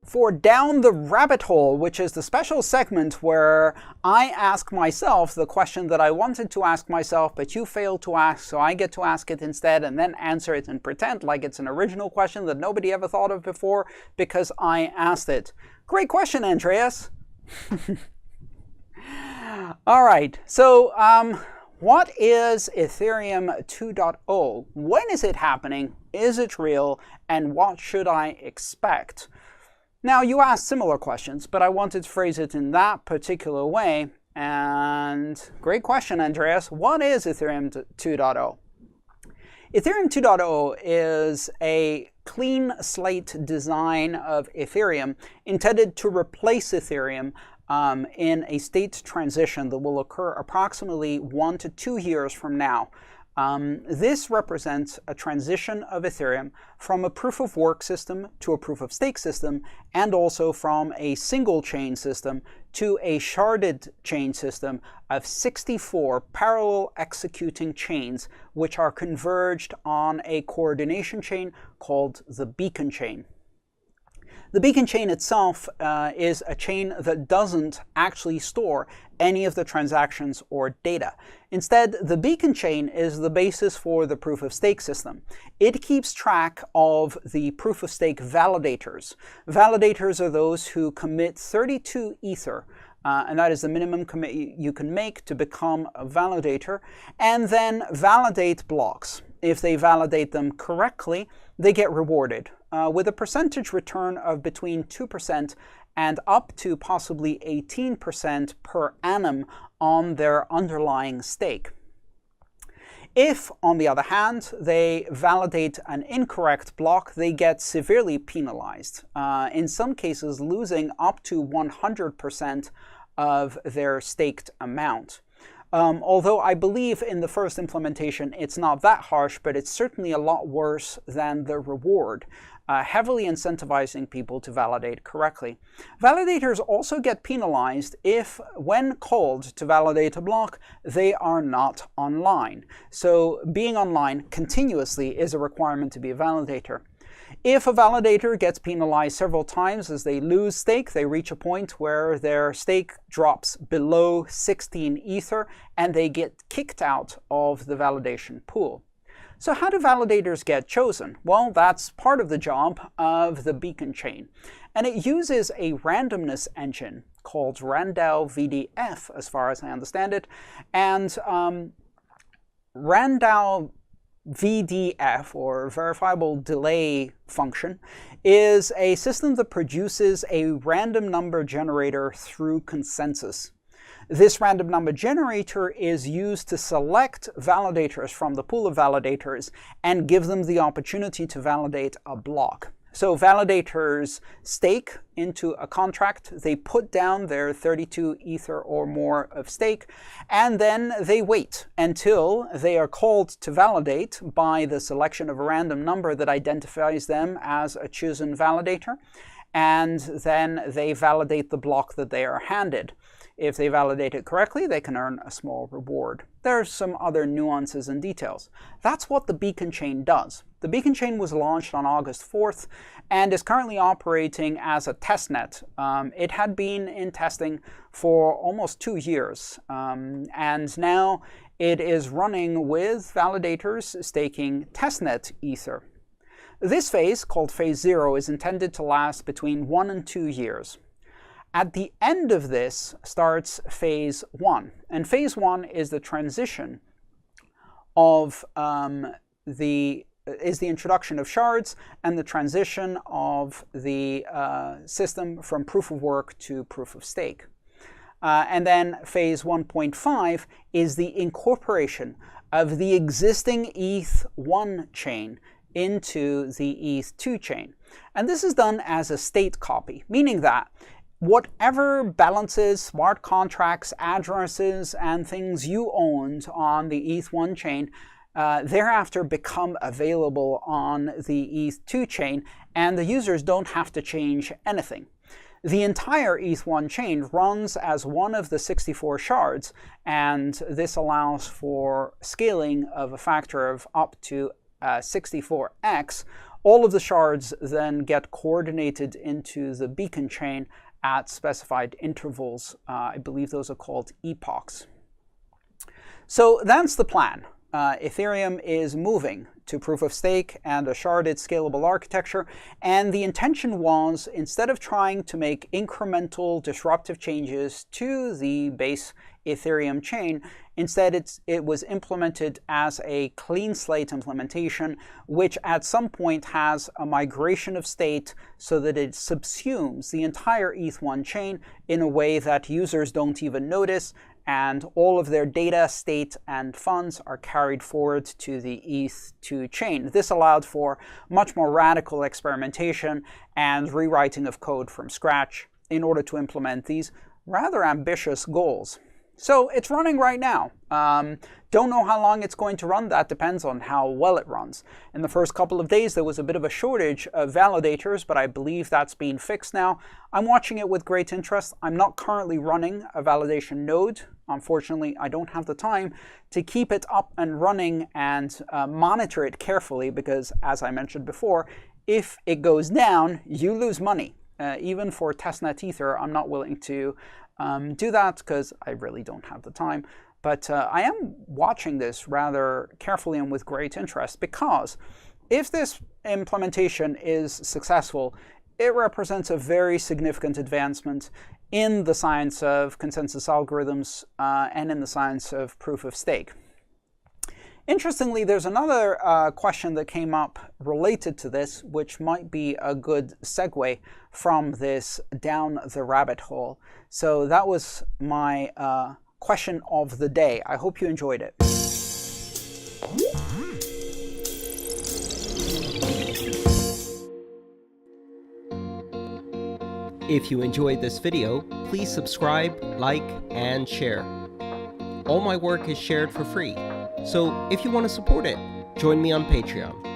For Down the Rabbit Hole, which is the special segment where I ask myself the question that I wanted to ask myself, but you failed to ask, so I get to ask it instead and then answer it and pretend like it's an original question that nobody ever thought of before because I asked it. Great question, Andreas. All right, so what is Ethereum 2.0? When is it happening? Is it real? And what should I expect? Now, you asked similar questions, but I wanted to phrase it in that particular way. And great question, Andreas. What is Ethereum 2.0? Ethereum 2.0 is a clean slate design of Ethereum intended to replace Ethereum in a state transition that will occur approximately 1 to 2 years from now. This represents a transition of Ethereum from a proof-of-work system to a proof-of-stake system, and also from a single-chain system to a sharded chain system of 64 parallel executing chains, which are converged on a coordination chain called the beacon chain. The beacon chain itself is a chain that doesn't actually store any of the transactions or data. Instead, the beacon chain is the basis for the proof-of-stake system. It keeps track of the proof-of-stake validators. Validators are those who commit 32 Ether, and that is the minimum commit you can make to become a validator, and then validate blocks. If they validate them correctly, they get rewarded with a percentage return of between 2% and up to possibly 18% per annum on their underlying stake. If, on the other hand, they validate an incorrect block, they get severely penalized, in some cases losing up to 100% of their staked amount. Although I believe in the first implementation it's not that harsh, but it's certainly a lot worse than the reward, heavily incentivizing people to validate correctly. Validators also get penalized if, when called to validate a block, they are not online. So being online continuously is a requirement to be a validator. If a validator gets penalized several times as they lose stake, they reach a point where their stake drops below 16 Ether and they get kicked out of the validation pool. So how do validators get chosen? Well, that's part of the job of the beacon chain. And it uses a randomness engine called RANDAO VDF, as far as I understand it. And RANDAO VDF, or verifiable delay function, is a system that produces a random number generator through consensus. This random number generator is used to select validators from the pool of validators and give them the opportunity to validate a block. So validators stake into a contract, they put down their 32 Ether or more of stake, and then they wait until they are called to validate by the selection of a random number that identifies them as a chosen validator, and then they validate the block that they are handed. If they validate it correctly, they can earn a small reward. There are some other nuances and details. That's what the beacon chain does. The beacon chain was launched on August 4th and is currently operating as a testnet. It had been in testing for almost 2 years, and now it is running with validators staking testnet Ether. This phase, called Phase 0, is intended to last between 1 and 2 years. At the end of this starts Phase 1, and Phase 1 is the transition of the introduction of shards and the transition of the system from proof of work to proof of stake. And then Phase 1.5 is the incorporation of the existing ETH1 chain into the ETH2 chain. And this is done as a state copy, meaning that whatever balances, smart contracts, addresses, and things you owned on the ETH1 chain thereafter become available on the ETH2 chain, and the users don't have to change anything. the entire ETH1 chain runs as one of the 64 shards, and this allows for scaling of a factor of up to 64x. All of the shards then get coordinated into the beacon chain at specified intervals. I believe those are called epocs. So that's the plan. Ethereum is moving to proof of stake and a sharded scalable architecture, and the intention was, instead of trying to make incremental disruptive changes to the base Ethereum chain, instead it was implemented as a clean slate implementation, which at some point has a migration of state so that it subsumes the entire ETH1 chain in a way that users don't even notice, and all of their data, state, and funds are carried forward to the ETH2 chain. This allowed for much more radical experimentation and rewriting of code from scratch in order to implement these rather ambitious goals. So it's running right now. Don't know how long it's going to run. That depends on how well it runs. In the first couple of days, there was a bit of a shortage of validators, but I believe that's been fixed now. I'm watching it with great interest. I'm not currently running a validation node. Unfortunately, I don't have the time to keep it up and running and monitor it carefully because, as I mentioned before, if it goes down, you lose money. Even for testnet Ether, I'm not willing to do that because I really don't have the time. But I am watching this rather carefully and with great interest, because if this implementation is successful, it represents a very significant advancement in the science of consensus algorithms and in the science of proof of stake. Interestingly, there's another question that came up related to this, which might be a good segue from this down the rabbit hole. So that was my question of the day. I hope you enjoyed it. If you enjoyed this video, please subscribe, like, and share. All my work is shared for free, so if you want to support it, join me on Patreon.